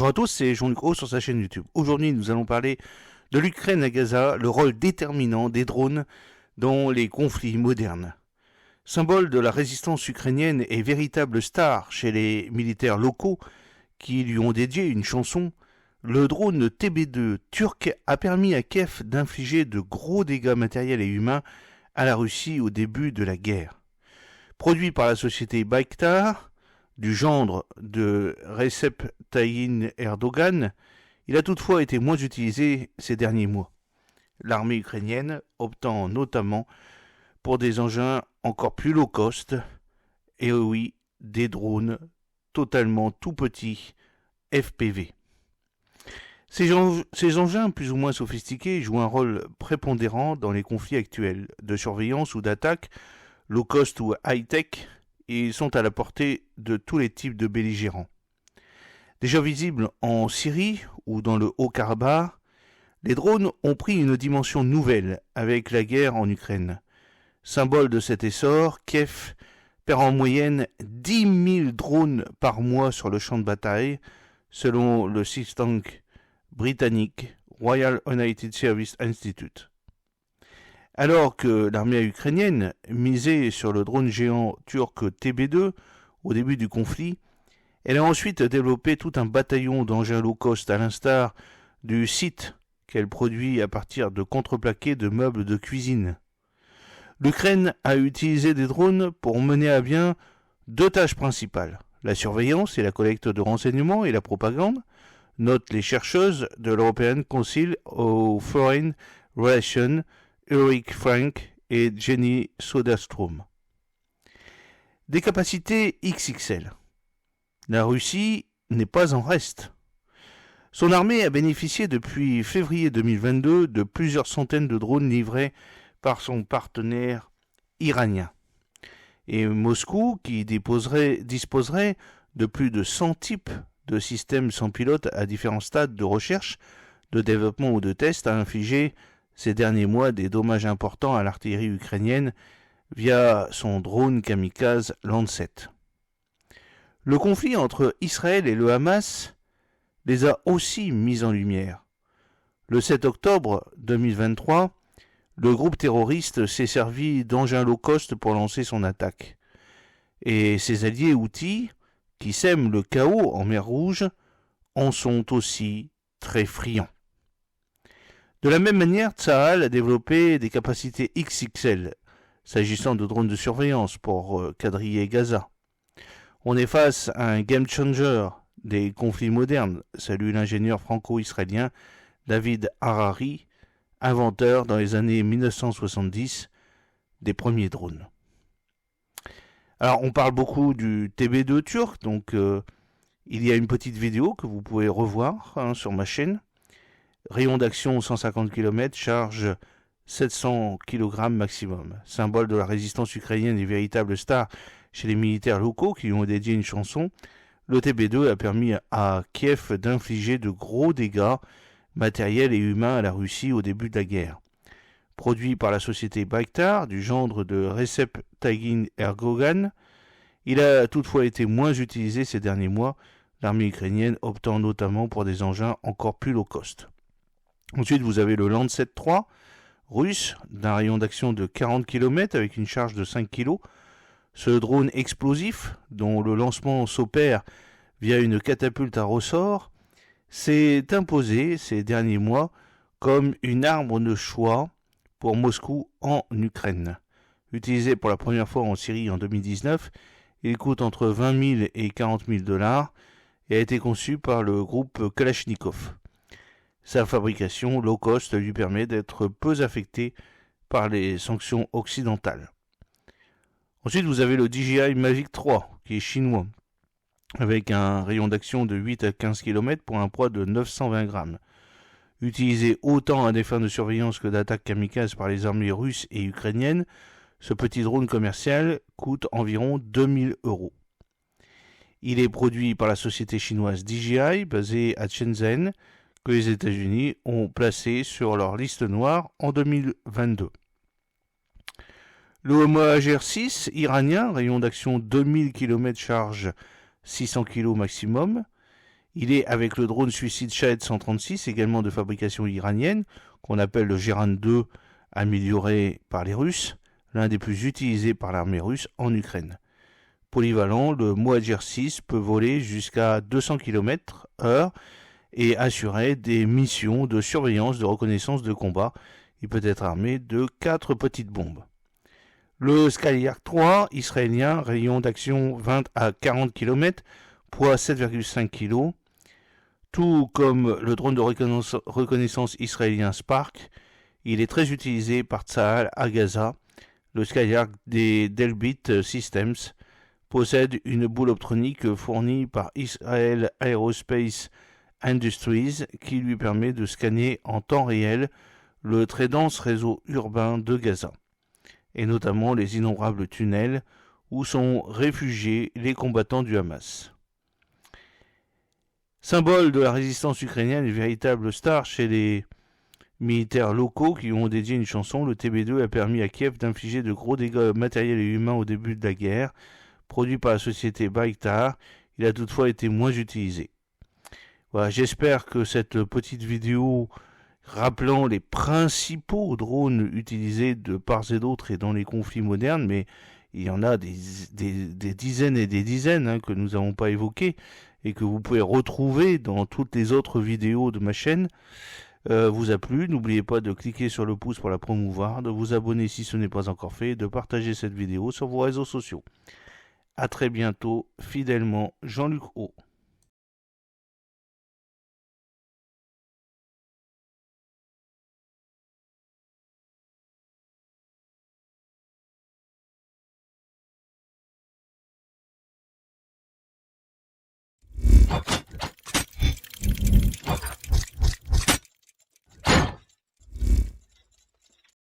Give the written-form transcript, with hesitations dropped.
Bonjour à tous, c'est Jean-Luc Roux sur sa chaîne YouTube. Aujourd'hui, nous allons parler de l'Ukraine à Gaza, le rôle déterminant des drones dans les conflits modernes. Symbole de la résistance ukrainienne et véritable star chez les militaires locaux qui lui ont dédié une chanson, le drone TB2 turc a permis à Kiev d'infliger de gros dégâts matériels et humains à la Russie au début de la guerre. Produit par la société Bayktar, du gendre de Recep Tayyip Erdogan, il a toutefois été moins utilisé ces derniers mois. L'armée ukrainienne optant notamment pour des engins encore plus low cost, et oui, des drones totalement tout petits FPV. Ces engins plus ou moins sophistiqués jouent un rôle prépondérant dans les conflits actuels de surveillance ou d'attaque, low cost ou high-tech, et ils sont à la portée de tous les types de belligérants. Déjà visibles en Syrie ou dans le Haut-Karabakh, les drones ont pris une dimension nouvelle avec la guerre en Ukraine. Symbole de cet essor, Kiev perd en moyenne 10 000 drones par mois sur le champ de bataille, selon le think tank britannique Royal United Service Institute. Alors que l'armée ukrainienne misait sur le drone géant turc TB2 au début du conflit, elle a ensuite développé tout un bataillon d'engins low cost à l'instar du site qu'elle produit à partir de contreplaqués de meubles de cuisine. L'Ukraine a utilisé des drones pour mener à bien deux tâches principales, la surveillance et la collecte de renseignements et la propagande, notent les chercheuses de l'European Council of Foreign Relations, Ulrich Frank et Jenny Soderstrom. Des capacités XXL. La Russie n'est pas en reste. Son armée a bénéficié depuis février 2022 de plusieurs centaines de drones livrés par son partenaire iranien. Et Moscou, qui disposerait de plus de 100 types de systèmes sans pilote à différents stades de recherche, de développement ou de test, a infligé ces derniers mois des dommages importants à l'artillerie ukrainienne via son drone kamikaze Lancet. Le conflit entre Israël et le Hamas les a aussi mis en lumière. Le 7 octobre 2023, le groupe terroriste s'est servi d'engins low cost pour lancer son attaque. Et ses alliés houthis, qui sèment le chaos en mer Rouge, en sont aussi très friands. De la même manière, Tsahal a développé des capacités XXL, s'agissant de drones de surveillance pour quadriller Gaza. On est face à un game changer des conflits modernes, salue l'ingénieur franco-israélien David Harari, inventeur dans les années 1970 des premiers drones. Alors on parle beaucoup du TB2 turc, donc il y a une petite vidéo que vous pouvez revoir sur ma chaîne. Rayon d'action 150 km, charge 700 kg maximum. Symbole de la résistance ukrainienne et véritable star chez les militaires locaux qui lui ont dédié une chanson, le TB2 a permis à Kiev d'infliger de gros dégâts matériels et humains à la Russie au début de la guerre. Produit par la société Bayktar, du gendre de Recep Tayyip Erdogan, il a toutefois été moins utilisé ces derniers mois, l'armée ukrainienne optant notamment pour des engins encore plus low cost. Ensuite, vous avez le Lancet 3 russe, d'un rayon d'action de 40 km avec une charge de 5 kg. Ce drone explosif, dont le lancement s'opère via une catapulte à ressort, s'est imposé ces derniers mois comme une arme de choix pour Moscou en Ukraine. Utilisé pour la première fois en Syrie en 2019, il coûte entre 20 000 et 40 000 $ et a été conçu par le groupe Kalachnikov. Sa fabrication low cost lui permet d'être peu affecté par les sanctions occidentales. Ensuite, vous avez le DJI Mavic 3, qui est chinois, avec un rayon d'action de 8 à 15 km pour un poids de 920 grammes. Utilisé autant à des fins de surveillance que d'attaque kamikaze par les armées russes et ukrainiennes, ce petit drone commercial coûte environ 2000 €. Il est produit par la société chinoise DJI, basée à Shenzhen, que les États-Unis ont placé sur leur liste noire en 2022. Le Homolog R6 iranien, rayon d'action 2000 km, charge 600 kg maximum. Il est avec le drone suicide Shahed 136, également de fabrication iranienne, qu'on appelle le Geran 2, amélioré par les Russes, l'un des plus utilisés par l'armée russe en Ukraine. Polyvalent, le Mohajer 6 peut voler jusqu'à 200 km/h et assurer des missions de surveillance de reconnaissance de combat. Il peut être armé de 4 petites bombes. Le Skylark 3 israélien, rayon d'action 20 à 40 km, poids 7,5 kg. Tout comme le drone de reconnaissance israélien Spark, il est très utilisé par Tsahal à Gaza. Le Skylark des Delbit Systems possède une boule optronique fournie par Israel Aerospace Industries qui lui permet de scanner en temps réel le très dense réseau urbain de Gaza, et notamment les innombrables tunnels où sont réfugiés les combattants du Hamas. Symbole de la résistance ukrainienne et véritable star chez les militaires locaux qui ont dédié une chanson, le TB2 a permis à Kiev d'infliger de gros dégâts matériels et humains au début de la guerre. Produit par la société Bayktar, il a toutefois été moins utilisé. Voilà, j'espère que cette petite vidéo rappelant les principaux drones utilisés de part et d'autre et dans les conflits modernes, mais il y en a des dizaines et des dizaines que nous n'avons pas évoquées et que vous pouvez retrouver dans toutes les autres vidéos de ma chaîne, vous a plu. N'oubliez pas de cliquer sur le pouce pour la promouvoir, de vous abonner si ce n'est pas encore fait, de partager cette vidéo sur vos réseaux sociaux. A très bientôt, fidèlement, Jean-Luc O.